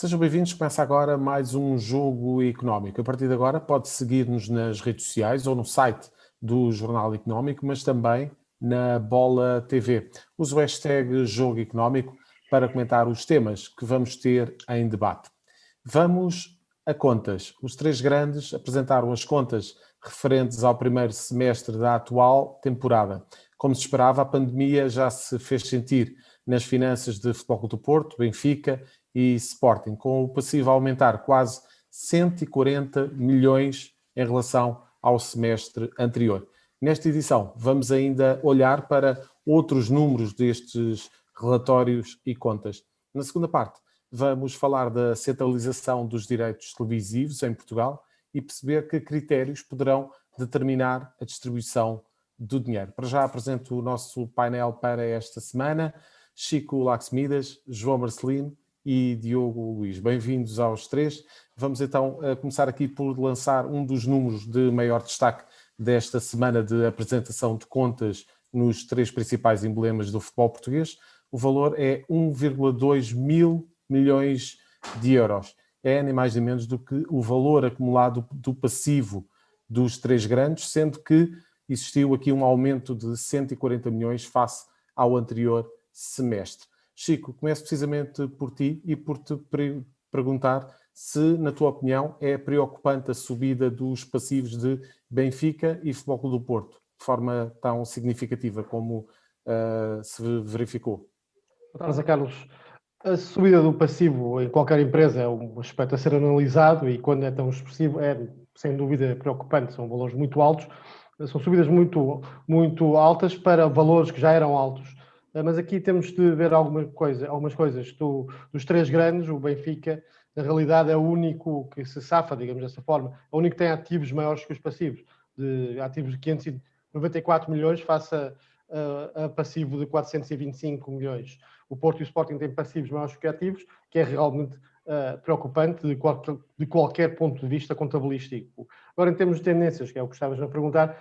Sejam bem-vindos. Começa agora mais um Jogo Económico. A partir de agora pode seguir-nos nas redes sociais ou no site do Jornal Económico, mas também na Bola TV. Use o hashtag Jogo Económico para comentar os temas que vamos ter em debate. Vamos a contas. Os três grandes apresentaram as contas referentes ao primeiro semestre da atual temporada. Como se esperava, a pandemia já se fez sentir nas finanças de Futebol Clube do Porto, Benfica e Sporting, com o passivo a aumentar quase 140 milhões em relação ao semestre anterior. Nesta edição, vamos ainda olhar para outros números destes relatórios e contas. Na segunda parte, vamos falar da centralização dos direitos televisivos em Portugal e perceber que critérios poderão determinar a distribuição do dinheiro. Para já apresento o nosso painel para esta semana. Chico Laxmidas, João Marcelino e Diogo Luís. Bem-vindos aos três. Vamos então começar aqui por lançar um dos números de maior destaque desta semana de apresentação de contas nos três principais emblemas do futebol português. O valor é 1,2 mil milhões de euros. É nem mais nem menos do que o valor acumulado do passivo dos três grandes, sendo que existiu aqui um aumento de 140 milhões face ao anterior semestre. Chico, começo precisamente por ti e por te perguntar se, na tua opinião, é preocupante a subida dos passivos de Benfica e Futebol Clube do Porto, de forma tão significativa como se verificou. Boa tarde, Carlos. A subida do passivo em qualquer empresa é um aspecto a ser analisado e quando é tão expressivo é, sem dúvida, preocupante. São valores muito altos, são subidas muito altas para valores que já eram altos. Mas aqui temos de ver algumas coisas. Dos três grandes, o Benfica, na realidade, é o único que se safa, digamos dessa forma, é o único que tem ativos maiores que os passivos, de ativos de 594 milhões face a passivo de 425 milhões. O Porto e o Sporting têm passivos maiores que ativos, que é realmente preocupante de qualquer ponto de vista contabilístico. Agora, em termos de tendências, que é o que estavas a perguntar,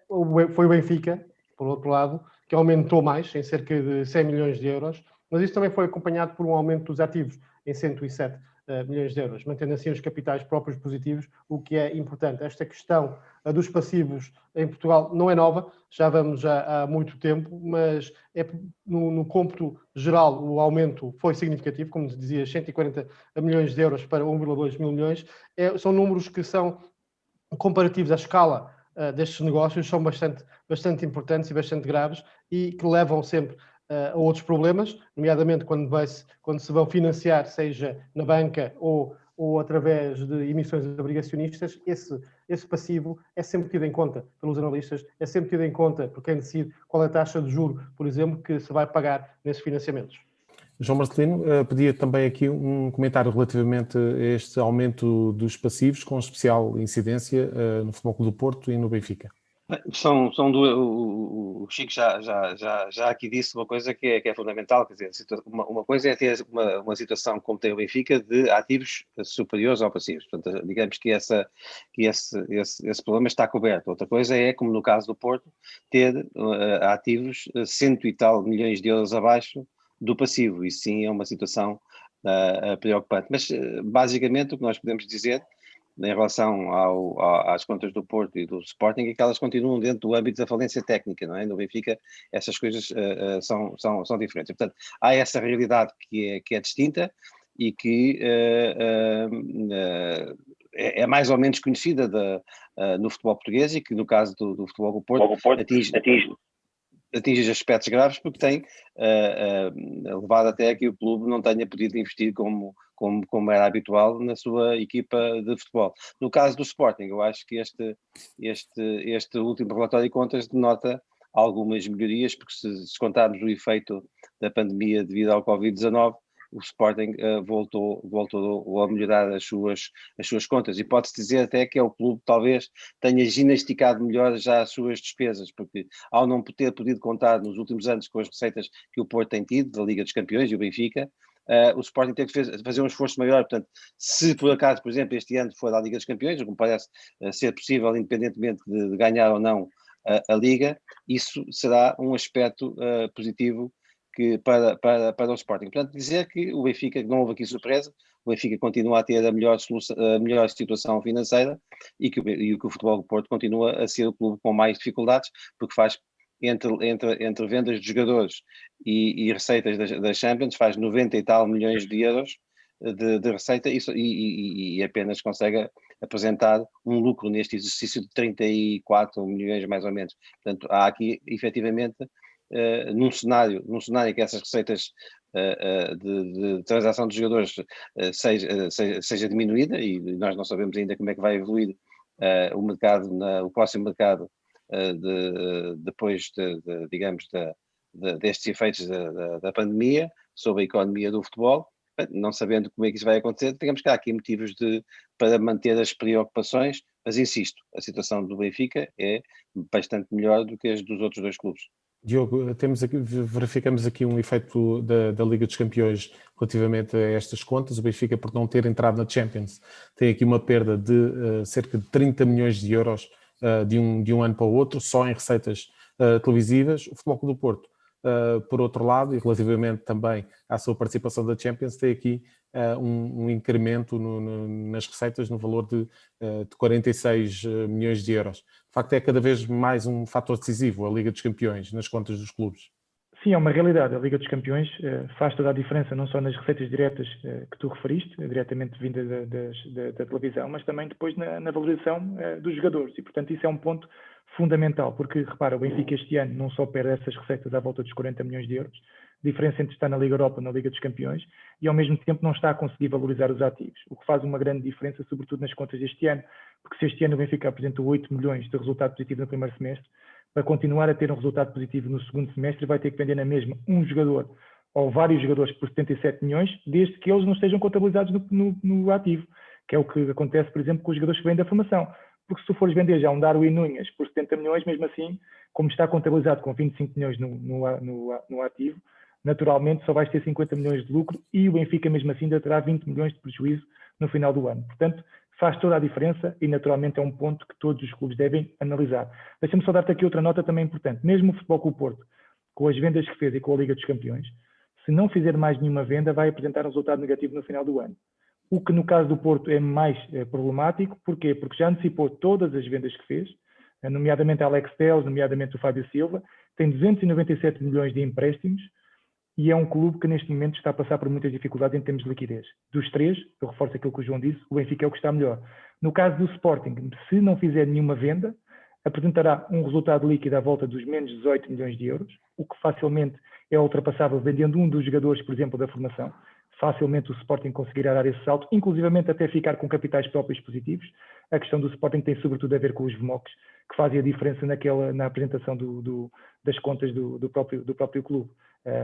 foi o Benfica, por outro lado, que aumentou mais, em cerca de 100 milhões de euros, mas isso também foi acompanhado por um aumento dos ativos, em 107 milhões de euros, mantendo assim os capitais próprios positivos, o que é importante. Esta questão dos passivos em Portugal não é nova, já vamos há muito tempo, mas no cômputo geral o aumento foi significativo, como dizia, 140 milhões de euros para 1,2 mil milhões. São números que são comparativos à escala destes negócios, são bastante importantes e bastante graves e que levam sempre a outros problemas, nomeadamente quando se vão financiar, seja na banca ou através de emissões obrigacionistas, esse passivo é sempre tido em conta pelos analistas, é sempre tido em conta por quem decide qual é a taxa de juro, por exemplo, que se vai pagar nesses financiamentos. João Marcelino, pedia também aqui um comentário relativamente a este aumento dos passivos, com especial incidência no Futebol Clube do Porto e no Benfica. São duas, o Chico já aqui disse uma coisa que é fundamental, quer dizer, uma coisa é ter uma situação como tem o Benfica de ativos superiores ao passivos, portanto, digamos que esse problema está coberto. Outra coisa é, como no caso do Porto, ter ativos 100 e tal milhões de euros abaixo do passivo, e sim é uma situação preocupante. Mas basicamente o que nós podemos dizer em relação às contas do Porto e do Sporting, é que elas continuam dentro do âmbito da falência técnica, não é? No Benfica essas coisas são diferentes. Portanto, há essa realidade que é distinta e que é mais ou menos conhecida no futebol português e que no caso do futebol do Porto atinge aspectos graves porque tem levado até a que o clube não tenha podido investir como era habitual na sua equipa de futebol. No caso do Sporting, eu acho que este último relatório de contas denota algumas melhorias, porque se contarmos o efeito da pandemia devido ao Covid-19, o Sporting voltou a melhorar as suas contas, e pode-se dizer até que é o clube talvez tenha ginasticado melhor já as suas despesas, porque ao não ter podido contar nos últimos anos com as receitas que o Porto tem tido, da Liga dos Campeões e o Benfica, o Sporting tem que fazer um esforço maior. Portanto, se por acaso, por exemplo, este ano for à Liga dos Campeões, o que me parece ser possível, independentemente de ganhar ou não a Liga, isso será um aspecto positivo para o Sporting. Portanto, dizer que o Benfica, não houve aqui surpresa, o Benfica continua a ter a melhor situação financeira e que o Futebol do Porto continua a ser o clube com mais dificuldades, porque faz entre vendas de jogadores e receitas das Champions, faz 90 e tal milhões de euros de receita e apenas consegue apresentar um lucro neste exercício de 34 milhões mais ou menos. Portanto, há aqui efetivamente num cenário que essas receitas de transação de jogadores seja diminuída, e nós não sabemos ainda como é que vai evoluir o mercado, o próximo mercado depois digamos destes efeitos da pandemia sobre a economia do futebol. Não sabendo como é que isso vai acontecer, digamos que há aqui motivos para manter as preocupações, mas insisto, a situação do Benfica é bastante melhor do que as dos outros dois clubes. Diogo, verificamos aqui um efeito da Liga dos Campeões relativamente a estas contas. O Benfica, por não ter entrado na Champions, tem aqui uma perda de cerca de 30 milhões de euros de um ano para o outro, só em receitas televisivas. O Futebol Clube do Porto, por outro lado, e relativamente também à sua participação da Champions, tem aqui um incremento nas receitas no valor de 46 milhões de euros. De facto, é cada vez mais um fator decisivo, a Liga dos Campeões, nas contas dos clubes. Sim, é uma realidade. A Liga dos Campeões faz toda a diferença, não só nas receitas diretas que tu referiste, diretamente vindas da televisão, mas também depois na valorização dos jogadores. E, portanto, isso é um ponto fundamental, porque, repara, o Benfica este ano não só perde essas receitas à volta dos 40 milhões de euros, diferença entre estar na Liga Europa e na Liga dos Campeões, e ao mesmo tempo não está a conseguir valorizar os ativos, o que faz uma grande diferença, sobretudo nas contas deste ano, porque se este ano o Benfica apresentou 8 milhões de resultado positivo no primeiro semestre, para continuar a ter um resultado positivo no segundo semestre vai ter que vender na mesma um jogador ou vários jogadores por 77 milhões, desde que eles não estejam contabilizados no ativo, que é o que acontece, por exemplo, com os jogadores que vêm da formação. Porque se tu fores vender já um Darwin Núñez por 70 milhões, mesmo assim, como está contabilizado com 25 milhões no ativo, naturalmente só vais ter 50 milhões de lucro e o Benfica mesmo assim ainda terá 20 milhões de prejuízo no final do ano. Portanto, faz toda a diferença e naturalmente é um ponto que todos os clubes devem analisar. Deixa-me só dar-te aqui outra nota também importante. Mesmo o Futebol Clube do Porto, com as vendas que fez e com a Liga dos Campeões, se não fizer mais nenhuma venda, vai apresentar um resultado negativo no final do ano. O que no caso do Porto é mais problemático. Porquê? Porque já antecipou todas as vendas que fez, nomeadamente a Alex Telles, nomeadamente o Fábio Silva, tem 297 milhões de empréstimos e é um clube que neste momento está a passar por muitas dificuldades em termos de liquidez. Dos três, eu reforço aquilo que o João disse, o Benfica é o que está melhor. No caso do Sporting, se não fizer nenhuma venda, apresentará um resultado líquido à volta dos menos 18 milhões de euros, o que facilmente é ultrapassável vendendo um dos jogadores, por exemplo, da formação. Facilmente o Sporting conseguirá dar esse salto, inclusivamente até ficar com capitais próprios positivos. A questão do Sporting tem sobretudo a ver com os VMOCs, que fazem a diferença na apresentação das contas do próprio clube.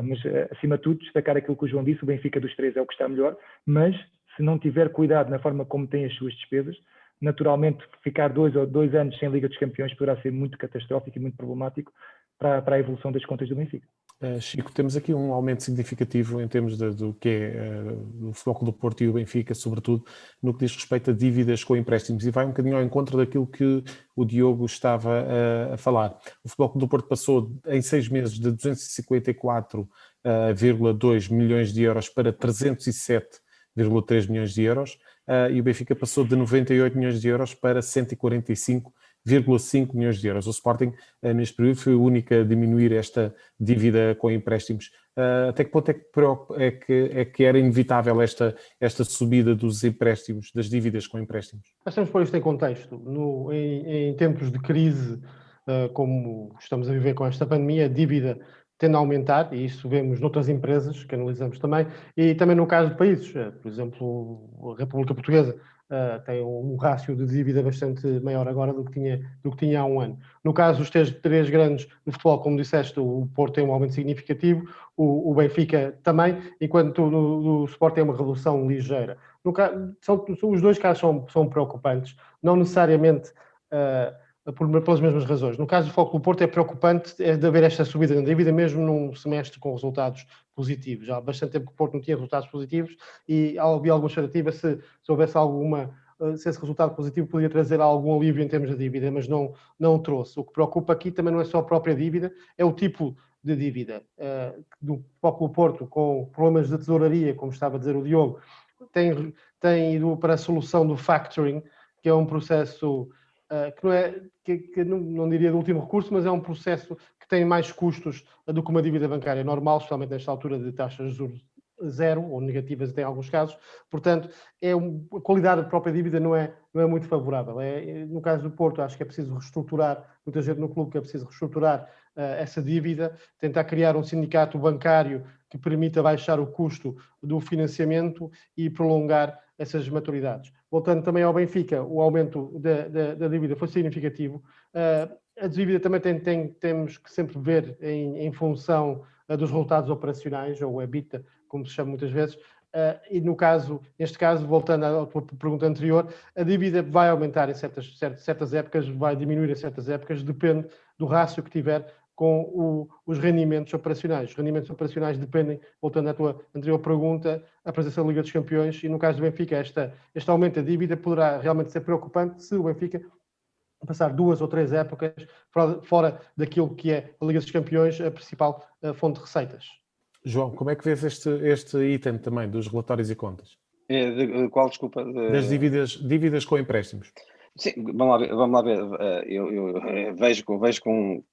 Mas, acima de tudo, destacar aquilo que o João disse, o Benfica dos três é o que está melhor, mas se não tiver cuidado na forma como tem as suas despesas, naturalmente ficar 2 anos sem Liga dos Campeões poderá ser muito catastrófico e muito problemático para a evolução das contas do Benfica. Chico, temos aqui um aumento significativo em termos do que é o Futebol Clube do Porto e o Benfica, sobretudo no que diz respeito a dívidas com empréstimos, e vai um bocadinho ao encontro daquilo que o Diogo estava a falar. O Futebol Clube do Porto passou em 6 meses de 254,2 milhões de euros para 307,3 milhões de euros, e o Benfica passou de 98 milhões de euros para 145,5 milhões de euros. O Sporting, neste período, foi o único a diminuir esta dívida com empréstimos. Até que ponto é que era inevitável esta subida dos empréstimos, das dívidas com empréstimos? Nós temos que pôr isto em contexto. Em tempos de crise, como estamos a viver com esta pandemia, a dívida tende a aumentar, e isso vemos noutras empresas que analisamos também, e também no caso de países. Por exemplo, a República Portuguesa tem um rácio de dívida bastante maior agora do que tinha há um ano. No caso dos três grandes do futebol, como disseste, o Porto tem um aumento significativo, o Benfica também, enquanto no Sport tem uma redução ligeira. Os dois casos são preocupantes, não necessariamente pelas mesmas razões. No caso do Futebol Clube do Porto é preocupante de haver esta subida na dívida, mesmo num semestre com resultados positivos. Já há bastante tempo que o Porto não tinha resultados positivos e havia alguma expectativa se houvesse alguma se esse resultado positivo podia trazer algum alívio em termos de dívida, mas não trouxe. O que preocupa aqui também não é só a própria dívida, é o tipo de dívida. Do próprio Porto, com problemas de tesouraria, como estava a dizer o Diogo, tem ido para a solução do factoring, que é um processo que não é, que não diria de último recurso, mas é um processo que tem mais custos do que uma dívida bancária normal, especialmente nesta altura de taxas de juros zero ou negativas até em alguns casos. Portanto, a qualidade da própria dívida não é muito favorável. No caso do Porto, acho que é preciso reestruturar, muita gente no clube que é preciso reestruturar essa dívida, tentar criar um sindicato bancário que permita baixar o custo do financiamento e prolongar essas maturidades. Voltando também ao Benfica, o aumento da dívida foi significativo. A dívida também temos que sempre ver em função dos resultados operacionais, ou EBITDA, como se chama muitas vezes, e neste caso, voltando à tua pergunta anterior, a dívida vai aumentar em certas épocas, vai diminuir em certas épocas, depende do rácio que tiver com os rendimentos operacionais. Os rendimentos operacionais dependem, voltando à tua anterior pergunta, a presença da Liga dos Campeões, e no caso do Benfica, este aumento da dívida poderá realmente ser preocupante se o Benfica passar 2 ou 3 épocas fora daquilo que é a Liga dos Campeões, a principal fonte de receitas. João, como é que vês este item também dos relatórios e contas? Qual, desculpa? Das dívidas com empréstimos. Sim, vamos lá ver. Eu vejo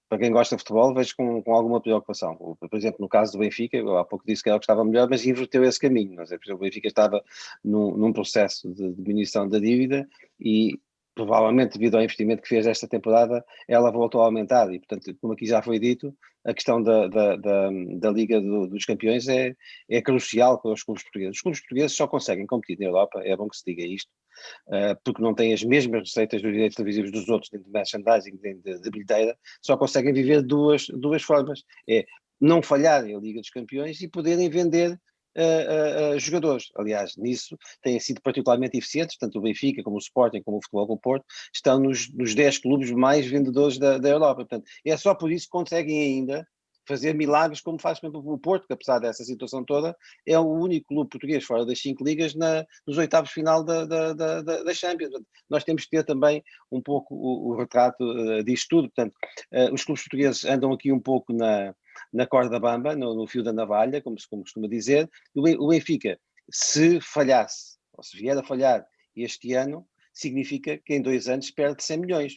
para quem gosta de futebol, vejo com alguma preocupação. Por exemplo, no caso do Benfica, eu há pouco disse que era o que estava melhor, mas inverteu esse caminho. Por exemplo, o Benfica estava num processo de diminuição da dívida e provavelmente devido ao investimento que fez esta temporada, ela voltou a aumentar e, portanto, como aqui já foi dito, a questão da Liga dos Campeões é crucial para os clubes portugueses. Os clubes portugueses só conseguem competir na Europa, é bom que se diga isto, porque não têm as mesmas receitas dos direitos televisivos dos outros, nem de merchandising, nem de bilheteira, só conseguem viver de duas formas, é não falharem a Liga dos Campeões e poderem vender jogadores. Aliás, nisso têm sido particularmente eficientes, tanto o Benfica como o Sporting, como o Futebol Clube do Porto, estão nos 10 clubes mais vendedores da Europa. Portanto, é só por isso que conseguem ainda fazer milagres como faz, por exemplo, o Porto, que apesar dessa situação toda, é o único clube português fora das 5 ligas nos oitavos de final da Champions. Portanto, nós temos que ter também um pouco o retrato disto tudo. Portanto, os clubes portugueses andam aqui um pouco na corda bamba, no fio da navalha, como costuma dizer. O Benfica, se falhasse, ou se vier a falhar este ano, significa que em 2 anos perde 100 milhões.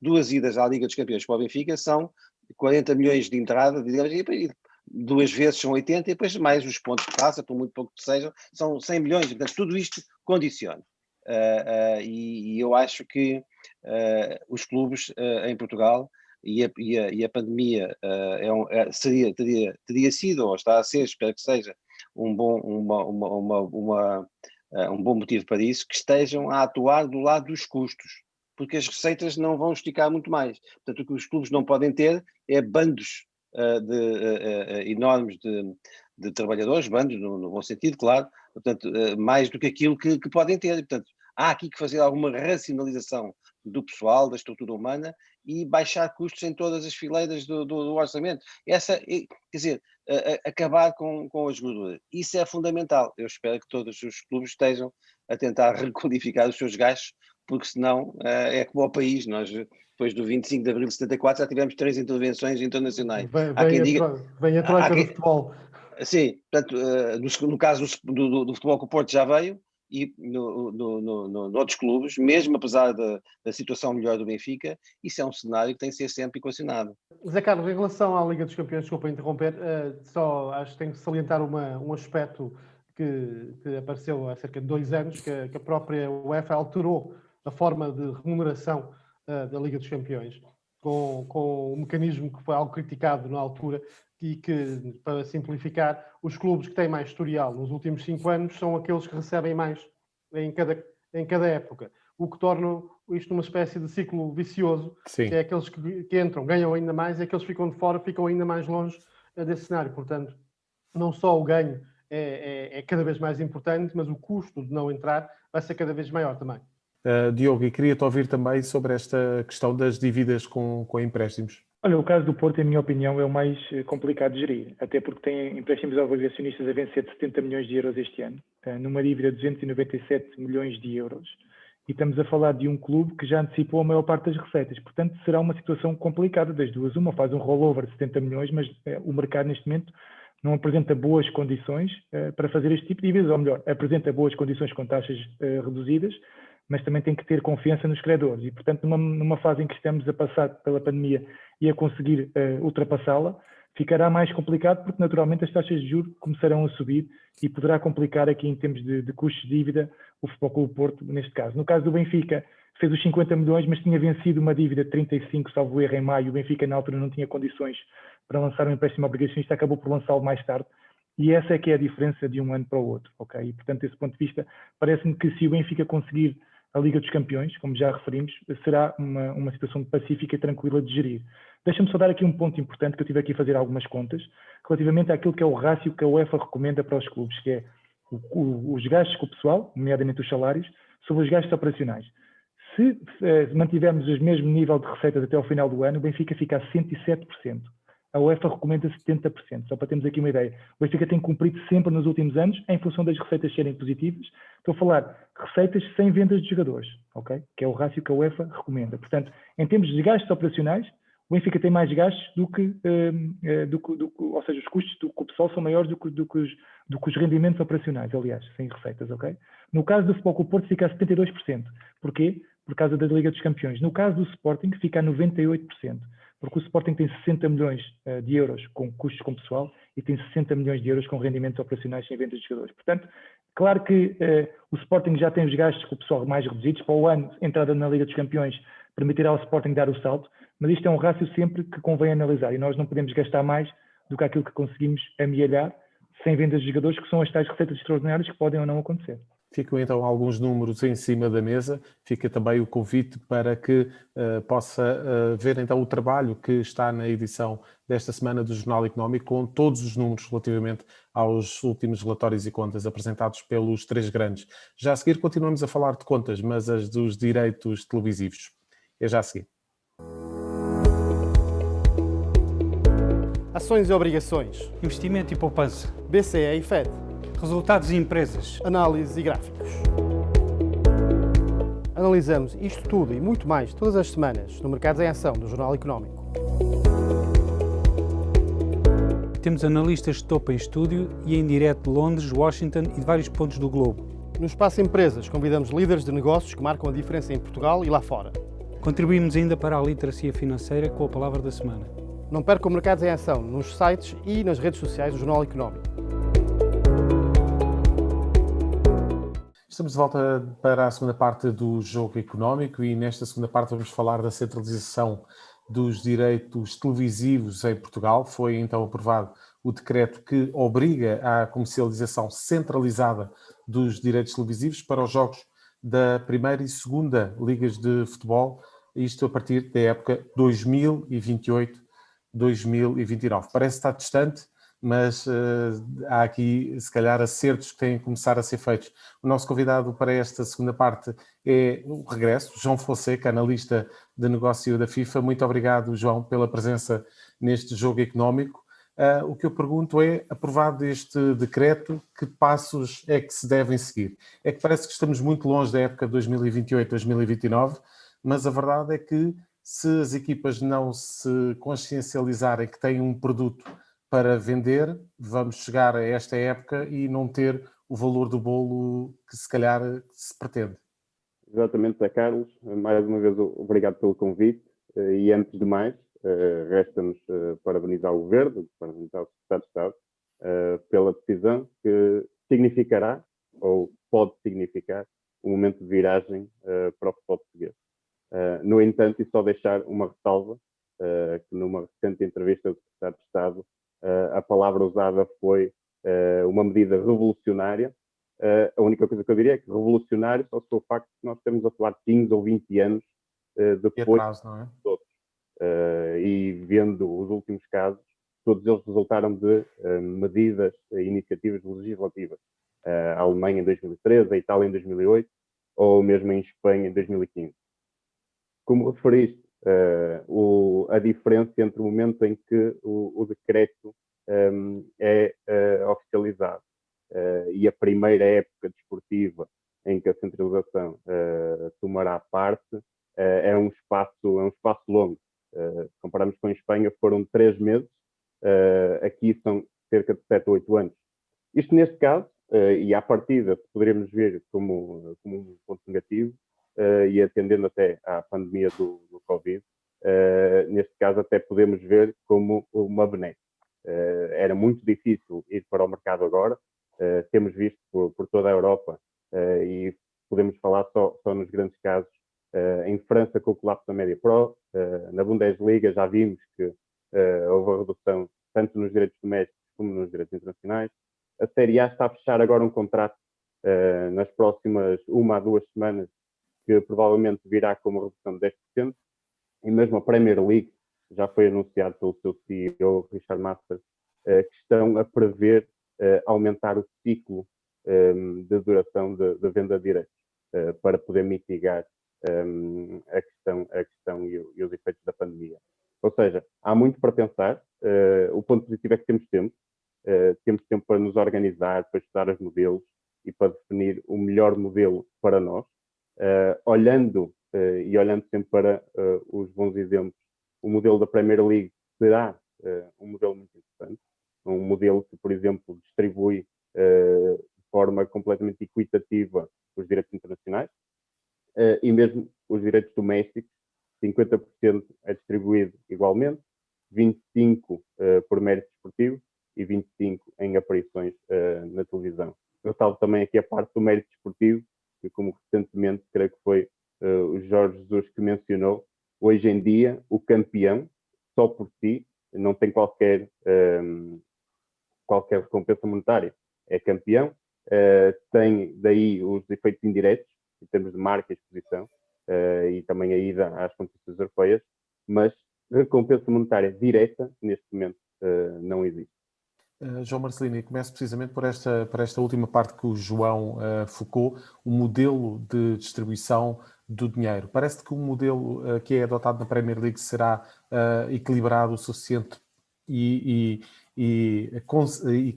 Duas idas à Liga dos Campeões para o Benfica são 40 milhões de entrada, digamos, e 2 vezes são 80, e depois mais os pontos que passa, por muito pouco que sejam, são 100 milhões. Portanto, tudo isto condiciona. E eu acho que os clubes em Portugal e a pandemia teria sido, ou está a ser, espero que seja, um bom motivo para isso, que estejam a atuar do lado dos custos, porque as receitas não vão esticar muito mais. Portanto, o que os clubes não podem ter é bandos enormes de trabalhadores, bandos no bom sentido, claro, portanto, mais do que aquilo que podem ter. Portanto, há aqui que fazer alguma racionalização do pessoal, da estrutura humana, e baixar custos em todas as fileiras do orçamento. Quer dizer, acabar com a esgordura. Isso é fundamental. Eu espero que todos os clubes estejam a tentar requalificar os seus gastos, porque senão é como ao país. Nós, depois do 25 de abril de 74, já tivemos 3 intervenções internacionais. Vem a troika do futebol. Sim, portanto, no caso do Futebol Clube do Porto já veio, e no outros clubes, mesmo apesar da situação melhor do Benfica, isso é um cenário que tem que ser sempre equacionado. Zé Carlos, em relação à Liga dos Campeões, desculpa interromper, só acho que tenho que salientar um aspecto que apareceu há cerca de 2 anos, que a própria UEFA alterou a forma de remuneração da Liga dos Campeões, com um mecanismo que foi algo criticado na altura, e que, para simplificar, os clubes que têm mais historial nos últimos 5 anos são aqueles que recebem mais em cada época, o que torna isto uma espécie de ciclo vicioso. Sim. Que é aqueles que entram, ganham ainda mais, e aqueles que ficam de fora ficam ainda mais longe desse cenário. Portanto, não só o ganho é cada vez mais importante, mas o custo de não entrar vai ser cada vez maior também. Diogo, e queria-te ouvir também sobre esta questão das dívidas com empréstimos. Olha, o caso do Porto, em minha opinião, é o mais complicado de gerir, até porque tem empréstimos obrigacionistas a vencer de 70 milhões de euros este ano, numa dívida de 297 milhões de euros, e estamos a falar de um clube que já antecipou a maior parte das receitas. Portanto, será uma situação complicada das duas. Uma faz um rollover de 70 milhões, mas o mercado neste momento não apresenta boas condições para fazer este tipo de dívidas, ou melhor, apresenta boas condições com taxas reduzidas, mas também tem que ter confiança nos credores. E, portanto, numa fase em que estamos a passar pela pandemia e a conseguir ultrapassá-la, ficará mais complicado porque, naturalmente, as taxas de juros começarão a subir e poderá complicar aqui em termos de custos de dívida o Futebol Clube Porto, neste caso. No caso do Benfica, fez os 50 milhões, mas tinha vencido uma dívida de 35, salvo erro, em maio. O Benfica, na altura, não tinha condições para lançar um empréstimo obrigacionista, acabou por lançá-lo mais tarde. E essa é que é a diferença de um ano para o outro, ok? E, portanto, desse ponto de vista, parece-me que se o Benfica conseguir a Liga dos Campeões, como já referimos, será uma situação pacífica e tranquila de gerir. Deixa-me só dar aqui um ponto importante, que eu tive aqui a fazer algumas contas, relativamente àquilo que é o rácio que a UEFA recomenda para os clubes, que é os gastos com o pessoal, nomeadamente os salários, sobre os gastos operacionais. Se mantivermos o mesmo nível de receitas até ao final do ano, o Benfica fica a 107%. A UEFA recomenda 70%, só para termos aqui uma ideia. O Benfica tem cumprido sempre nos últimos anos, em função das receitas serem positivas. Estou a falar receitas sem vendas de jogadores, ok? Que é o rácio que a UEFA recomenda. Portanto, em termos de gastos operacionais, o Benfica tem mais gastos ou seja, os custos do pessoal são maiores do que os rendimentos operacionais, aliás, sem receitas, ok? No caso do Futebol Clube Porto fica a 72%. Porquê? Por causa da Liga dos Campeões. No caso do Sporting fica a 98%. Porque o Sporting tem 60 milhões de euros com custos com pessoal e tem 60 milhões de euros com rendimentos operacionais sem vendas de jogadores. Portanto, claro que o Sporting já tem os gastos com o pessoal mais reduzidos. Para o ano, entrada na Liga dos Campeões permitirá ao Sporting dar o salto, mas isto é um rácio sempre que convém analisar e nós não podemos gastar mais do que aquilo que conseguimos amealhar sem vendas de jogadores, que são as tais receitas extraordinárias que podem ou não acontecer. Ficam então alguns números em cima da mesa, fica também o convite para que possa ver então o trabalho que está na edição desta semana do Jornal Económico, com todos os números relativamente aos últimos relatórios e contas apresentados pelos três grandes. Já a seguir continuamos a falar de contas, mas as dos direitos televisivos. É já a seguir. Ações e obrigações. Investimento e poupança. BCE e FED. Resultados e empresas. Análise e gráficos. Analisamos isto tudo e muito mais todas as semanas no Mercados em Ação do Jornal Económico. Temos analistas de topo em estúdio e em direto de Londres, Washington e de vários pontos do globo. No Espaço Empresas convidamos líderes de negócios que marcam a diferença em Portugal e lá fora. Contribuímos ainda para a literacia financeira com a palavra da semana. Não percam Mercados em Ação nos sites e nas redes sociais do Jornal Económico. Estamos de volta para a segunda parte do Jogo Económico e nesta segunda parte vamos falar da centralização dos direitos televisivos em Portugal. Foi então aprovado o decreto que obriga à comercialização centralizada dos direitos televisivos para os jogos da primeira e segunda ligas de futebol, isto a partir da época 2028-2029. Parece estar distante, mas há aqui, se calhar, acertos que têm que começar a ser feitos. O nosso convidado para esta segunda parte é o regresso, João Fonseca, analista de negócio da FIFA. Muito obrigado, João, pela presença neste Jogo Económico. O que eu pergunto é, aprovado este decreto, que passos é que se devem seguir? É que parece que estamos muito longe da época de 2028-2029, mas a verdade é que se as equipas não se consciencializarem que têm um produto para vender, vamos chegar a esta época e não ter o valor do bolo que se calhar se pretende. Exatamente, Zé Carlos. Mais uma vez, obrigado pelo convite. E antes de mais, resta-nos parabenizar o Governo, parabenizar o Secretário de Estado, pela decisão que significará, ou pode significar, um momento de viragem para o futebol português. No entanto, e só deixar uma ressalva, que numa recente entrevista do Secretário de Estado, a palavra usada foi uma medida revolucionária. A única coisa que eu diria é que revolucionário só se for o facto de nós temos a falar 15 ou 20 anos depois atrás, não é? de outros. E vendo os últimos casos, todos eles resultaram de medidas, iniciativas legislativas. A Alemanha em 2013, a Itália em 2008, ou mesmo em Espanha em 2015. Como referiste, a diferença entre o momento em que o decreto é oficializado e a primeira época desportiva em que a centralização tomará parte, é um espaço longo. Se compararmos com a Espanha, foram 3 meses, aqui são cerca de 7 ou 8 anos. Isto neste caso, e à partida poderíamos ver como um ponto negativo, e atendendo até à pandemia do Covid, neste caso até podemos ver como uma benéfica. Era muito difícil ir para o mercado agora, temos visto por toda a Europa, e podemos falar só nos grandes casos, em França com o colapso da Média Pro, na Bundesliga já vimos que houve a redução tanto nos direitos domésticos como nos direitos internacionais. A Série A está a fechar agora um contrato nas próximas 1 a 2 semanas, que provavelmente virá com uma redução de 10%, e mesmo a Premier League já foi anunciado pelo seu CEO, Richard Masters, que estão a prever aumentar o ciclo de duração da venda de direitos, para poder mitigar a questão e os efeitos da pandemia. Ou seja, há muito para pensar. O ponto positivo é que temos tempo. Temos tempo para nos organizar, para estudar os modelos e para definir o melhor modelo para nós. Olhando sempre para os bons exemplos, o modelo da Premier League será um modelo muito interessante. Um modelo que, por exemplo, distribui de forma completamente equitativa os direitos internacionais, e mesmo os direitos domésticos, 50% é distribuído igualmente, 25% por mérito esportivo e 25% em aparições na televisão. Eu salvo também aqui a parte do mérito esportivo, que, como recentemente creio que foi o Jorge Jesus que mencionou, hoje em dia o campeão, só por si, não tem qualquer recompensa monetária. É campeão, tem daí os efeitos indiretos, em termos de marca e exposição, e também a ida às competições europeias, mas recompensa monetária direta, neste momento, não existe. João Marcelino, e começo precisamente por esta última parte que o João focou, o modelo de distribuição do dinheiro. Parece-te que o modelo que é adotado na Premier League será equilibrado o suficiente e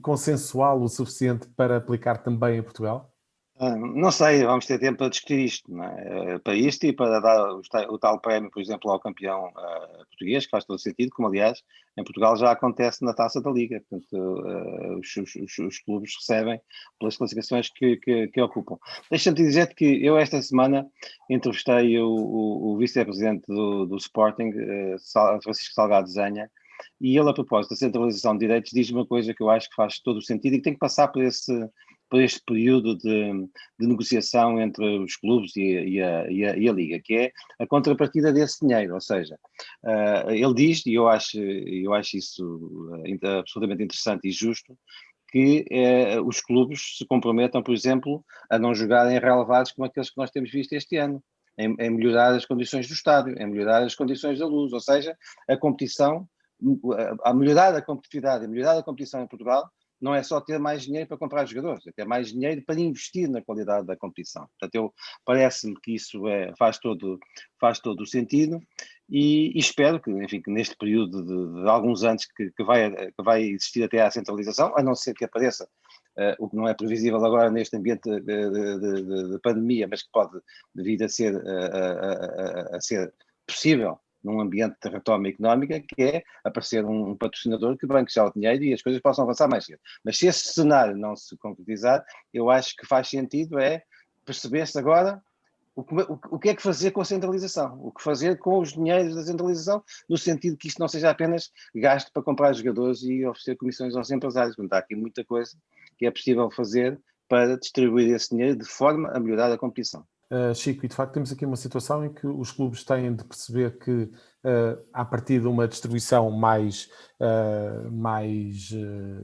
consensual o suficiente para aplicar também em Portugal? Não sei, vamos ter tempo para discutir isto, não é? Para isto e para dar o tal prémio, por exemplo, ao campeão português, que faz todo sentido, como aliás em Portugal já acontece na Taça da Liga. Portanto, os clubes recebem pelas classificações que ocupam. Deixa-me dizer que eu esta semana entrevistei o vice-presidente do Sporting, Francisco Salgado Zenha, e ele, a propósito da centralização de direitos, diz uma coisa que eu acho que faz todo o sentido e que tem que passar por este período de negociação entre os clubes e a Liga, que é a contrapartida desse dinheiro. Ou seja, ele diz, e eu acho isso absolutamente interessante e justo, que os clubes se comprometam, por exemplo, a não jogarem relevados como aqueles que nós temos visto este ano, em melhorar as condições do estádio, em melhorar as condições da luz, ou seja, a competição, a melhorar a competitividade, a melhorar a competição em Portugal, não é só ter mais dinheiro para comprar jogadores, é ter mais dinheiro para investir na qualidade da competição. Portanto, parece-me que isso faz todo o sentido e espero que, enfim, que neste período de alguns anos que vai existir até à centralização, a não ser que apareça o que não é previsível agora neste ambiente de pandemia, mas que pode vir a ser possível num ambiente de retoma económica, que é aparecer um patrocinador que banque já o dinheiro e as coisas possam avançar mais cedo. Mas se esse cenário não se concretizar, eu acho que faz sentido perceber-se agora o que é que fazer com a centralização, o que fazer com os dinheiros da centralização, no sentido que isto não seja apenas gasto para comprar jogadores e oferecer comissões aos empresários. Portanto, há aqui muita coisa que é possível fazer para distribuir esse dinheiro de forma a melhorar a competição. Chico, e de facto temos aqui uma situação em que os clubes têm de perceber que, a partir de uma distribuição mais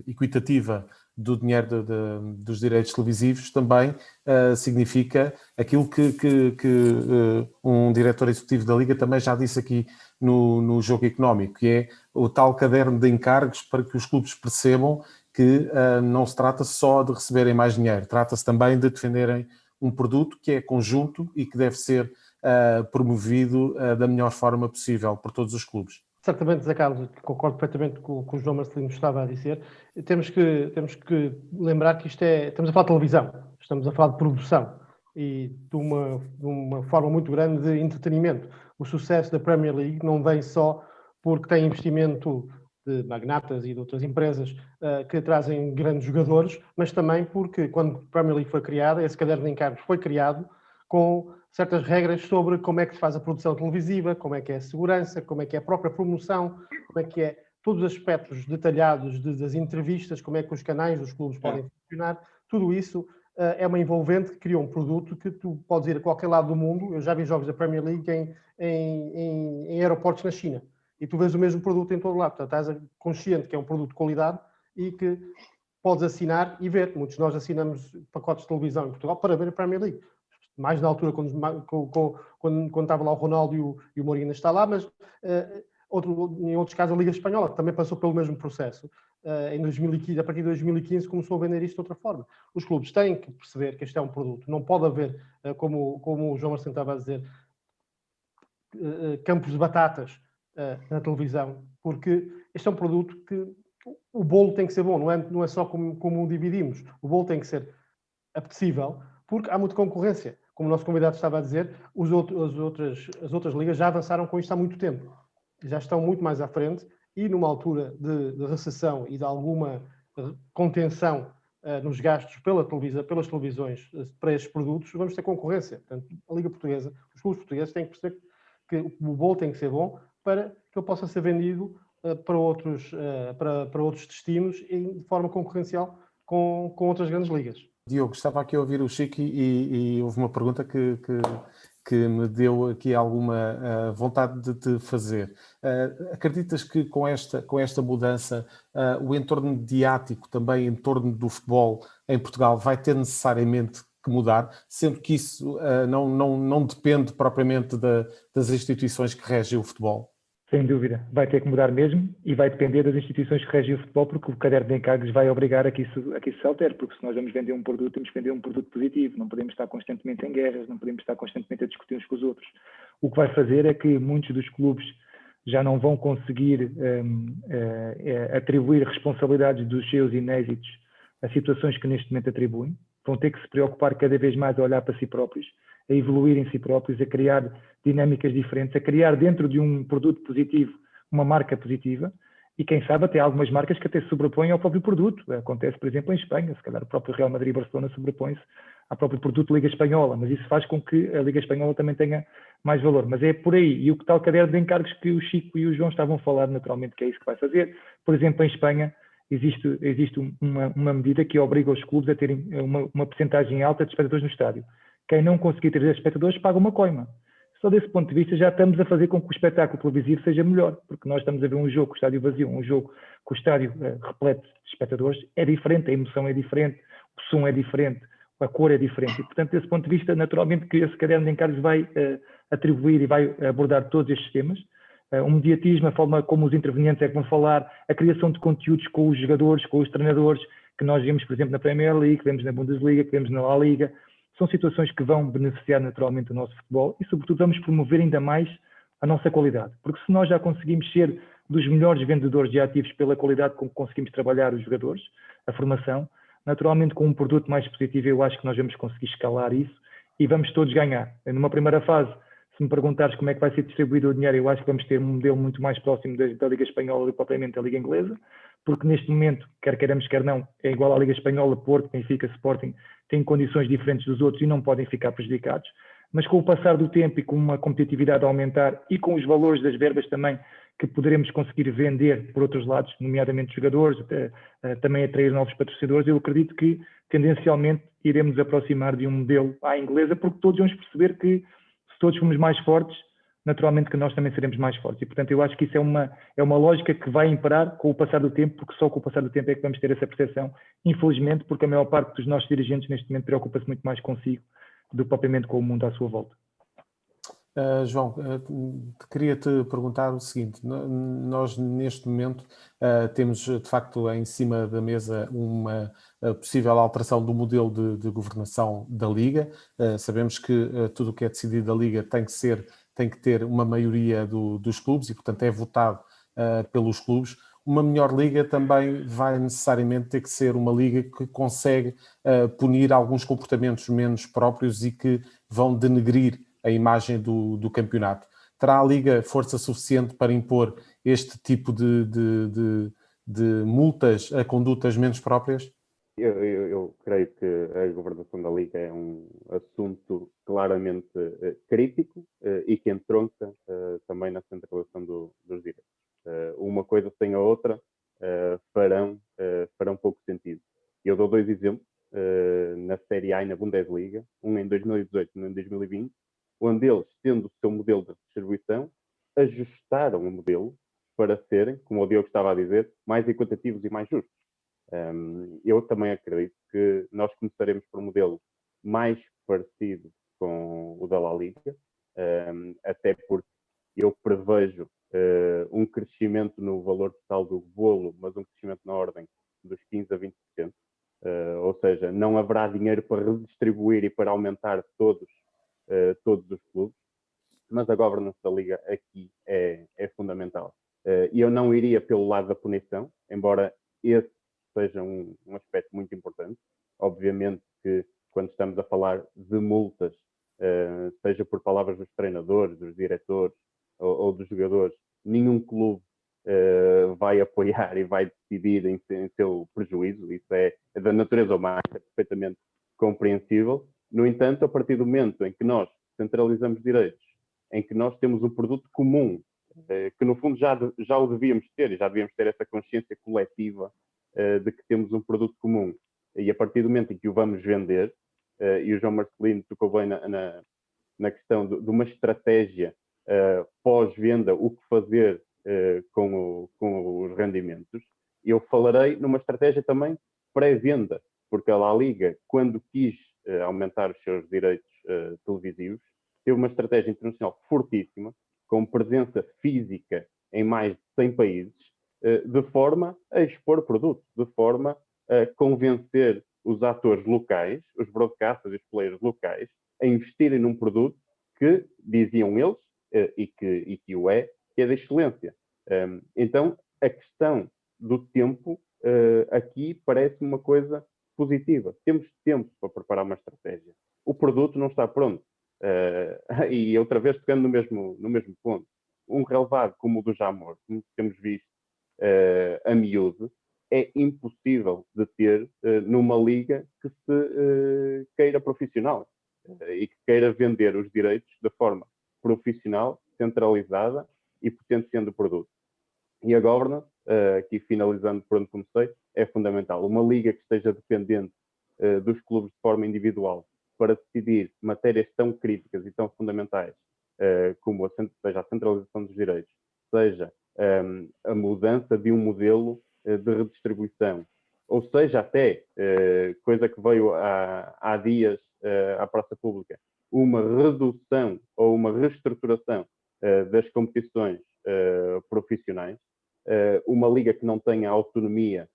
equitativa do dinheiro dos direitos televisivos, também significa aquilo que um diretor executivo da Liga também já disse aqui no Jogo Económico, que é o tal caderno de encargos para que os clubes percebam que não se trata só de receberem mais dinheiro, trata-se também de defenderem um produto que é conjunto e que deve ser promovido da melhor forma possível por todos os clubes. Certamente, Zé Carlos, concordo perfeitamente com o que o João Marcelino estava a dizer. Temos que lembrar que estamos a falar de televisão, estamos a falar de produção. e de uma forma muito grande de entretenimento. O sucesso da Premier League não vem só porque tem investimento de magnatas e de outras empresas que trazem grandes jogadores, mas também porque, quando a Premier League foi criada, esse caderno de encargos foi criado com certas regras sobre como é que se faz a produção televisiva, como é que é a segurança, como é que é a própria promoção, como é que é todos os aspectos detalhados das entrevistas, como é que os canais dos clubes podem funcionar. Tudo isso é uma envolvente que cria um produto que tu podes ir a qualquer lado do mundo. Eu já vi jogos da Premier League em aeroportos na China. E tu vês o mesmo produto em todo lado. Portanto, estás consciente que é um produto de qualidade e que podes assinar e ver. Muitos de nós assinamos pacotes de televisão em Portugal para ver a Premier League. Mais na altura, quando estava lá o Ronaldo e o Mourinho está lá, mas em outros casos a Liga Espanhola, que também passou pelo mesmo processo. Em 2015, a partir de 2015 começou a vender isto de outra forma. Os clubes têm que perceber que este é um produto. Não pode haver, como o João Marcelo estava a dizer, campos de batatas na televisão, porque este é um produto que o bolo tem que ser bom, não é só como o dividimos. O bolo tem que ser apetecível, porque há muita concorrência. Como o nosso convidado estava a dizer, as outras ligas já avançaram com isto há muito tempo. Já estão muito mais à frente e numa altura de recessão e de alguma contenção nos gastos pelas televisões para estes produtos, vamos ter concorrência. Portanto, a Liga Portuguesa, os clubes portugueses têm que perceber que o bolo tem que ser bom para que ele possa ser vendido para outros destinos e de forma concorrencial com outras grandes ligas. Diogo, estava aqui a ouvir o Chico e houve uma pergunta que me deu aqui alguma vontade de te fazer. Acreditas que com esta mudança o entorno mediático também em torno do futebol em Portugal vai ter necessariamente que mudar, sendo que isso não depende propriamente das instituições que regem o futebol? Sem dúvida, vai ter que mudar mesmo e vai depender das instituições que regem o futebol, porque o caderno de encargos vai obrigar a que isso se altere, porque se nós vamos vender um produto, temos que vender um produto positivo, não podemos estar constantemente em guerras, não podemos estar constantemente a discutir uns com os outros. O que vai fazer é que muitos dos clubes já não vão conseguir atribuir responsabilidades dos seus inêxitos a situações que neste momento atribuem, vão ter que se preocupar cada vez mais a olhar para si próprios, a evoluir em si próprios, a criar dinâmicas diferentes, a criar dentro de um produto positivo uma marca positiva e quem sabe até algumas marcas que até se sobrepõem ao próprio produto. Acontece, por exemplo, em Espanha, se calhar o próprio Real Madrid e Barcelona sobrepõem-se ao próprio produto Liga Espanhola, mas isso faz com que a Liga Espanhola também tenha mais valor. Mas é por aí. E o tal caderno de encargos que o Chico e o João estavam a falar, naturalmente, que é isso que vai fazer. Por exemplo, em Espanha, existe uma medida que obriga os clubes a terem uma percentagem alta de espectadores no estádio. Quem não conseguir ter espectadores paga uma coima. Só desse ponto de vista já estamos a fazer com que o espetáculo televisivo seja melhor, porque nós estamos a ver um jogo com o estádio vazio, um jogo com o estádio repleto de espectadores, é diferente, a emoção é diferente, o som é diferente, a cor é diferente. E, portanto, desse ponto de vista, naturalmente que esse caderno de encargos vai atribuir e vai abordar todos estes temas. O mediatismo, a forma como os intervenientes é que vão falar, a criação de conteúdos com os jogadores, com os treinadores, que nós vemos, por exemplo, na Premier League, que vemos na Bundesliga, que vemos na La Liga. São situações que vão beneficiar naturalmente o nosso futebol e, sobretudo, vamos promover ainda mais a nossa qualidade. Porque se nós já conseguimos ser dos melhores vendedores de ativos pela qualidade com que conseguimos trabalhar os jogadores, a formação, naturalmente com um produto mais positivo eu acho que nós vamos conseguir escalar isso e vamos todos ganhar. Numa primeira fase, se me perguntares como é que vai ser distribuído o dinheiro, eu acho que vamos ter um modelo muito mais próximo da Liga Espanhola do que propriamente da Liga Inglesa, porque neste momento, quer queiramos, quer não, é igual à Liga Espanhola, Porto, Benfica, Sporting, têm condições diferentes dos outros e não podem ficar prejudicados, mas com o passar do tempo e com uma competitividade a aumentar e com os valores das verbas também que poderemos conseguir vender por outros lados, nomeadamente jogadores, também atrair novos patrocinadores, eu acredito que tendencialmente iremos aproximar de um modelo à inglesa, porque todos vamos perceber que se todos formos mais fortes, naturalmente que nós também seremos mais fortes. E, portanto, eu acho que isso é uma lógica que vai imperar com o passar do tempo, porque só com o passar do tempo é que vamos ter essa percepção, infelizmente, porque a maior parte dos nossos dirigentes neste momento preocupa-se muito mais consigo do que propriamente com o mundo à sua volta. João, queria-te perguntar o seguinte, nós neste momento temos de facto em cima da mesa uma possível alteração do modelo de governação da Liga, sabemos que tudo o que é decidido da Liga tem que ter uma maioria dos clubes e portanto é votado pelos clubes. uma melhor liga também vai necessariamente ter que ser uma liga que consegue punir alguns comportamentos menos próprios e que vão denegrir a imagem do campeonato. Terá a liga força suficiente para impor este tipo de multas a condutas menos próprias? Eu creio que a governação da Liga é um assunto claramente crítico e que entronca também na centralização dos direitos. Uma coisa sem a outra farão pouco sentido. Eu dou 2 exemplos na Série A e na Bundesliga, um em 2018 e um em 2020, onde eles, tendo o seu modelo de distribuição, ajustaram o modelo para serem, como o Diogo estava a dizer, mais equitativos e mais justos. Eu também acredito que nós começaremos por um modelo mais parecido com o da La Liga, até porque eu prevejo um crescimento no valor total do bolo, mas um crescimento na ordem dos 15% a 20%. Ou seja, não haverá dinheiro para redistribuir e para aumentar todos os clubes, mas a governance da Liga aqui é fundamental. E eu não iria pelo lado da punição, embora esse seja um aspecto muito importante. Obviamente que quando estamos a falar de multas, seja por palavras dos treinadores, dos diretores ou dos jogadores, nenhum clube vai apoiar e vai decidir em seu prejuízo. Isso é da natureza humana, é perfeitamente compreensível. No entanto, a partir do momento em que nós centralizamos direitos, em que nós temos um produto comum, que no fundo já o devíamos ter, e já devíamos ter essa consciência coletiva de que temos um produto comum. E a partir do momento em que o vamos vender, e o João Marcelino tocou bem na questão de uma estratégia pós-venda, o que fazer com os rendimentos, eu falarei numa estratégia também pré-venda, porque a La Liga, quando quis aumentar os seus direitos televisivos, teve uma estratégia internacional fortíssima, com presença física em mais de 100 países, de forma a expor produtos, de forma a convencer os atores locais, os broadcasters e os players locais, a investirem num produto que, diziam eles, e que o é, que é da excelência. Então, a questão do tempo aqui parece uma coisa positiva. Temos tempo para preparar uma estratégia. O produto não está pronto. E outra vez tocando no mesmo ponto, um relevado como o do Jamor, como temos visto a miúdo, é impossível de ter numa liga que se queira profissional e que queira vender os direitos de forma profissional, centralizada e potenciando o produto. E a governance, aqui finalizando por onde comecei, é fundamental. Uma liga que esteja dependente dos clubes de forma individual para decidir matérias tão críticas e tão fundamentais como seja a centralização dos direitos, seja a mudança de um modelo de redistribuição, ou seja até, coisa que veio há dias à praça pública, uma redução ou uma reestruturação das competições profissionais, uma liga que não tenha autonomia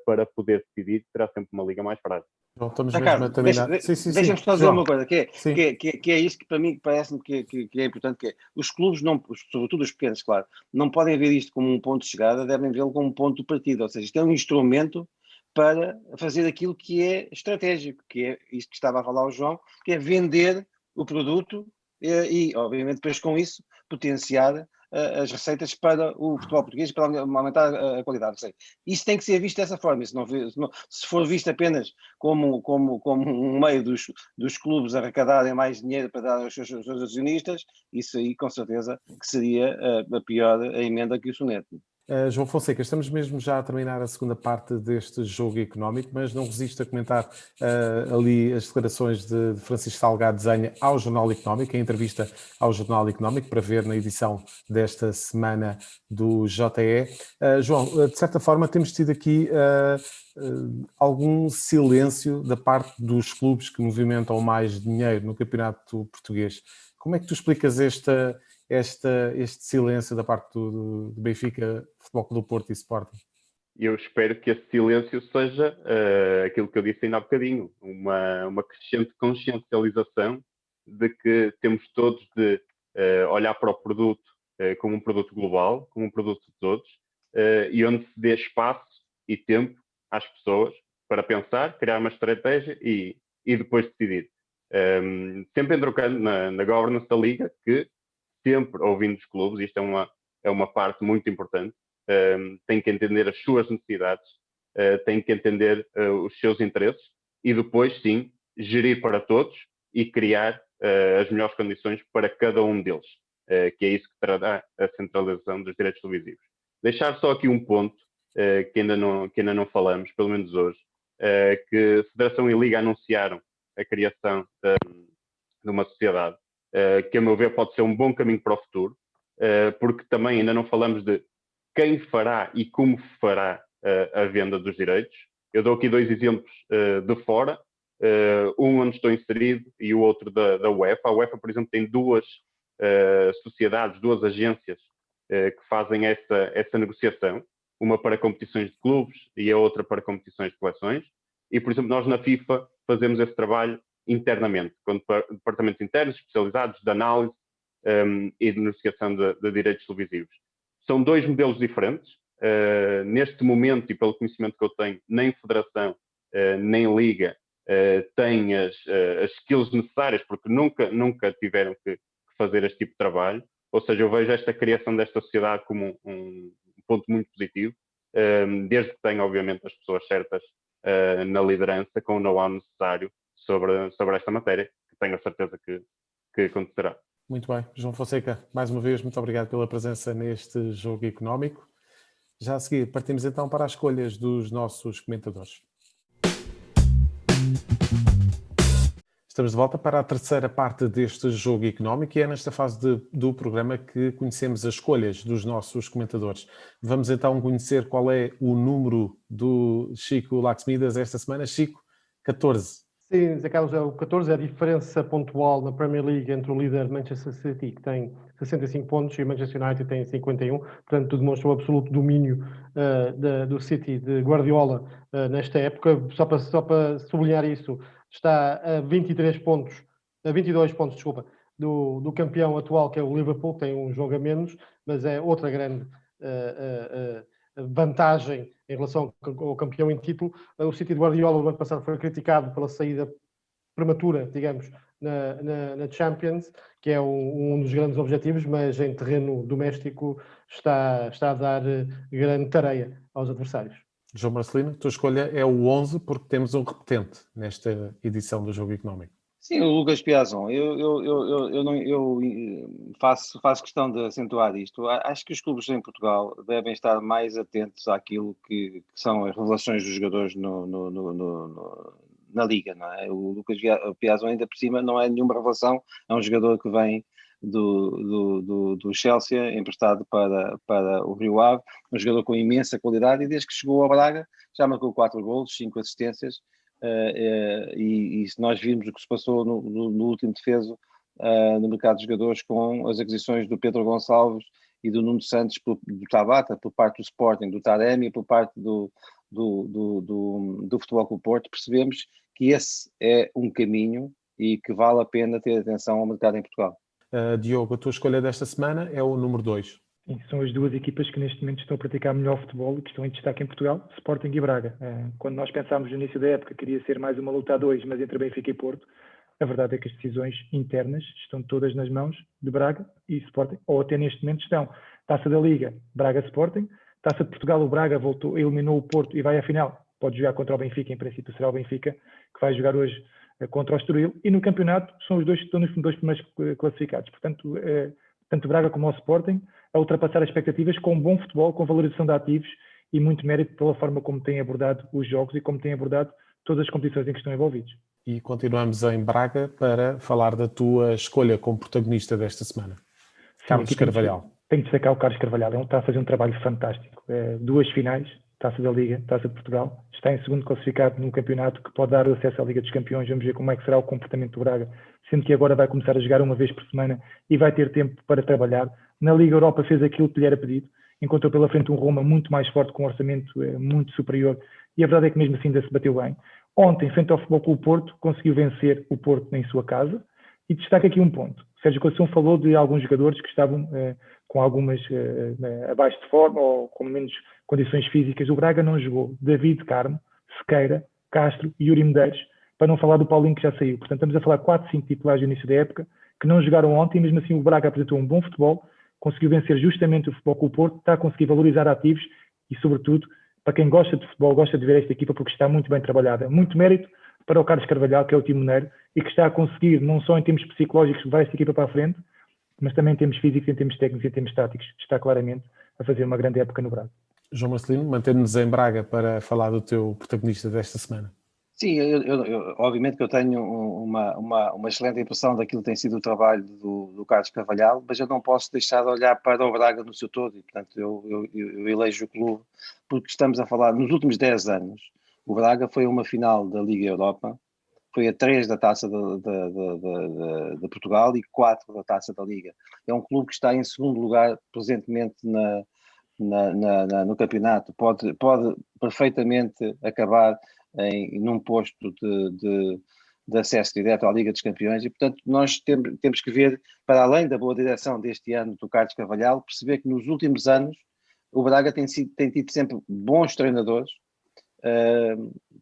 para poder decidir será sempre uma liga mais frágil. João, estamos mesmo a terminar. Deixa-me só dizer uma coisa, que é isso que para mim parece-me que é importante, que é, os clubes, sobretudo os pequenos, claro, não podem ver isto como um ponto de chegada, devem vê-lo como um ponto de partida, ou seja, isto é um instrumento para fazer aquilo que é estratégico, que é isto que estava a falar o João, que é vender o produto e obviamente, depois com isso, potenciar as receitas para o futebol português, para aumentar a qualidade. Seja, isso tem que ser visto dessa forma. Se for visto apenas como um meio dos clubes arrecadarem mais dinheiro para dar aos seus acionistas, isso aí com certeza que seria a pior emenda que o soneto. João Fonseca, estamos mesmo já a terminar a segunda parte deste jogo económico, mas não resisto a comentar ali as declarações de Francisco Salgado Zenha ao Jornal Económico, a entrevista ao Jornal Económico, para ver na edição desta semana do JE. João, de certa forma temos tido aqui algum silêncio da parte dos clubes que movimentam mais dinheiro no campeonato português. Como é que tu explicas este silêncio da parte do Benfica, Futebol Clube do Porto e Sporting? Eu espero que esse silêncio seja aquilo que eu disse ainda há bocadinho, uma crescente consciencialização de que temos todos de olhar para o produto como um produto global, como um produto de todos, e onde se dê espaço e tempo às pessoas para pensar, criar uma estratégia e depois decidir. Sempre entrocando na governance da Liga, que sempre ouvindo os clubes, isto é uma parte muito importante, tem que entender as suas necessidades, tem que entender os seus interesses e depois, sim, gerir para todos e criar as melhores condições para cada um deles, que é isso que trará a centralização dos direitos televisivos. Deixar só aqui um ponto que ainda não falamos, pelo menos hoje, que a Federação e a Liga anunciaram a criação de uma sociedade, que a meu ver pode ser um bom caminho para o futuro, porque também ainda não falamos de quem fará e como fará a venda dos direitos. Eu dou aqui 2 exemplos de fora, um onde estou inserido e o outro da UEFA. A UEFA, por exemplo, tem 2 sociedades, 2 agências que fazem essa negociação, uma para competições de clubes e a outra para competições de seleções. E, por exemplo, nós na FIFA fazemos esse trabalho internamente, com departamentos internos especializados de análise e de negociação de direitos televisivos. São 2 modelos diferentes. Neste momento, e pelo conhecimento que eu tenho, nem Federação, nem Liga têm as skills necessárias, porque nunca tiveram que fazer este tipo de trabalho. Ou seja, eu vejo esta criação desta sociedade como um ponto muito positivo, desde que tenha, obviamente, as pessoas certas na liderança, com o know-how necessário sobre esta matéria, que tenho a certeza que acontecerá. Muito bem. João Fonseca, mais uma vez, muito obrigado pela presença neste Jogo Económico. Já a seguir, partimos então para as escolhas dos nossos comentadores. Estamos de volta para a terceira parte deste Jogo Económico e é nesta fase do programa que conhecemos as escolhas dos nossos comentadores. Vamos então conhecer qual é o número do Chico Laxmidas esta semana. Chico, 14. Sim, Zé Carlos, é o 14, é a diferença pontual na Premier League entre o líder Manchester City, que tem 65 pontos, e o Manchester United tem 51. Portanto, tu demonstra o absoluto domínio do City, de Guardiola, nesta época. Só para sublinhar isso, está a 22 pontos, desculpa, do campeão atual, que é o Liverpool, que tem um jogo a menos, mas é outra grande vantagem em relação ao campeão em título. O City de Guardiola, no ano passado, foi criticado pela saída prematura, digamos, na Champions, que é um dos grandes objetivos, mas em terreno doméstico está a dar grande tareia aos adversários. João Marcelino, a tua escolha é o 11, porque temos um repetente nesta edição do Jogo Económico. Sim, o Lucas Piazon. Eu faço questão de acentuar isto. Acho que os clubes em Portugal devem estar mais atentos àquilo que são as revelações dos jogadores na Liga, não é? O Lucas Piazon, ainda por cima, não é nenhuma revelação, é um jogador que vem do Chelsea, emprestado para o Rio Ave, um jogador com imensa qualidade, e desde que chegou ao Braga já marcou 4 golos, 5 assistências. E se nós virmos o que se passou no último defeso no mercado de jogadores, com as aquisições do Pedro Gonçalves e do Nuno Santos do Tabata, por parte do Sporting, do Taremi, por parte do Futebol Clube Porto, percebemos que esse é um caminho e que vale a pena ter atenção ao mercado em Portugal. Diogo, a tua escolha desta semana é o número 2. Sim, são as 2 equipas que neste momento estão a praticar melhor futebol e que estão em destaque em Portugal, Sporting e Braga. Quando nós pensámos no início da época que iria ser mais uma luta a 2, mas entre Benfica e Porto, a verdade é que as decisões internas estão todas nas mãos de Braga e Sporting, ou até neste momento estão. Taça da Liga, Braga-Sporting. Taça de Portugal, o Braga eliminou o Porto e vai à final. Pode jogar contra o Benfica, em princípio será o Benfica que vai jogar hoje contra o Estoril. E no campeonato são os 2 que estão nos 2 primeiros classificados. Portanto, tanto Braga como o Sporting a ultrapassar as expectativas com bom futebol, com valorização de ativos e muito mérito pela forma como têm abordado os jogos e como têm abordado todas as competições em que estão envolvidos. E continuamos em Braga para falar da tua escolha como protagonista desta semana. Sim, Carlos Carvalhal. Tenho de destacar o Carlos Carvalhal, ele está a fazer um trabalho fantástico. 2 finais, Taça da Liga, Taça de Portugal, está em segundo classificado num campeonato que pode dar acesso à Liga dos Campeões. Vamos ver como é que será o comportamento do Braga, sendo que agora vai começar a jogar uma vez por semana e vai ter tempo para trabalhar. Na Liga Europa fez aquilo que lhe era pedido, encontrou pela frente um Roma muito mais forte, com um orçamento muito superior, e a verdade é que mesmo assim ainda se bateu bem. Ontem, frente ao Futebol Clube Porto, conseguiu vencer o Porto em sua casa, e destaca aqui um ponto. Sérgio Conceição falou de alguns jogadores que estavam com algumas abaixo de forma ou com menos condições físicas. O Braga não jogou David Carmo, Sequeira, Castro e Yuri Medeiros, para não falar do Paulinho que já saiu. Portanto, estamos a falar de 4, 5 titulares no início da época que não jogaram ontem, e mesmo assim o Braga apresentou um bom futebol, conseguiu vencer justamente o Futebol Clube do Porto, está a conseguir valorizar ativos e, sobretudo, para quem gosta de futebol, gosta de ver esta equipa porque está muito bem trabalhada. Muito mérito para o Carlos Carvalhal, que é o timoneiro, e que está a conseguir, não só em termos psicológicos, levar esta equipa para a frente, mas também em termos físicos, em termos técnicos e em termos táticos. Está claramente a fazer uma grande época no Braga. João Marcelino, mantendo-nos em Braga para falar do teu protagonista desta semana. Sim, obviamente que eu tenho uma excelente impressão daquilo que tem sido o trabalho do Carlos Carvalhal, mas eu não posso deixar de olhar para o Braga no seu todo, e portanto eu elejo o clube, porque estamos a falar, nos últimos 10 anos, o Braga foi a uma final da Liga Europa, foi a 3 da Taça de Portugal e 4 da Taça da Liga. É um clube que está em segundo lugar presentemente no campeonato, pode perfeitamente acabar num posto de acesso direto à Liga dos Campeões, e portanto nós temos que ver, para além da boa direção deste ano do Carlos Carvalhal, perceber que nos últimos anos o Braga tem tido sempre bons treinadores,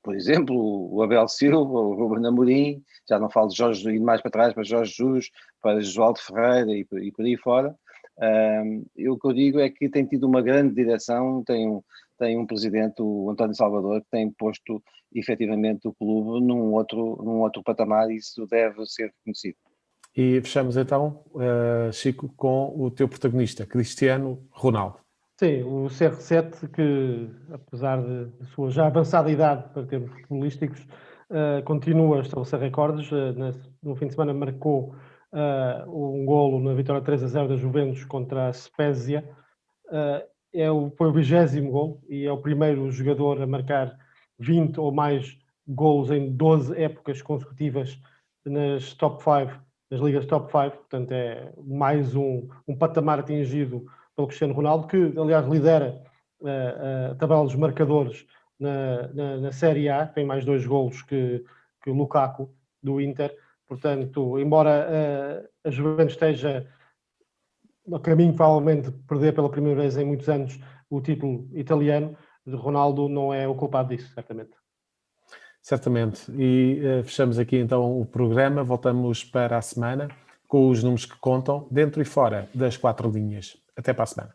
por exemplo o Abel Silva, o Ruben Amorim, já não falo de Jorge, indo mais para trás, para Jorge Jesus, para Josualdo Ferreira e por aí fora. O que eu digo é que tem tido uma grande direção, tem um presidente, o António Salvador, que tem posto efetivamente o clube num outro patamar, e isso deve ser reconhecido. E fechamos então, Chico, com o teu protagonista, Cristiano Ronaldo. Sim, o CR7, que apesar de sua já avançada idade para termos futebolísticos, continua a estabelecer recordes. No fim de semana marcou um golo na vitória 3-0 da Juventus contra a Spezia. Foi o 20º golo e é o primeiro jogador a marcar 20 ou mais golos em 12 épocas consecutivas nas top 5, nas ligas top 5. Portanto, é mais um patamar atingido pelo Cristiano Ronaldo, que aliás lidera a tabela dos marcadores na Série A, tem mais 2 golos que o Lukaku do Inter. Portanto, embora a Juventus esteja no caminho provavelmente de perder pela primeira vez em muitos anos o título italiano, Ronaldo não é o culpado disso, certamente. Certamente. E fechamos aqui então o programa. Voltamos para a semana com os números que contam dentro e fora das 4 linhas. Até para a semana.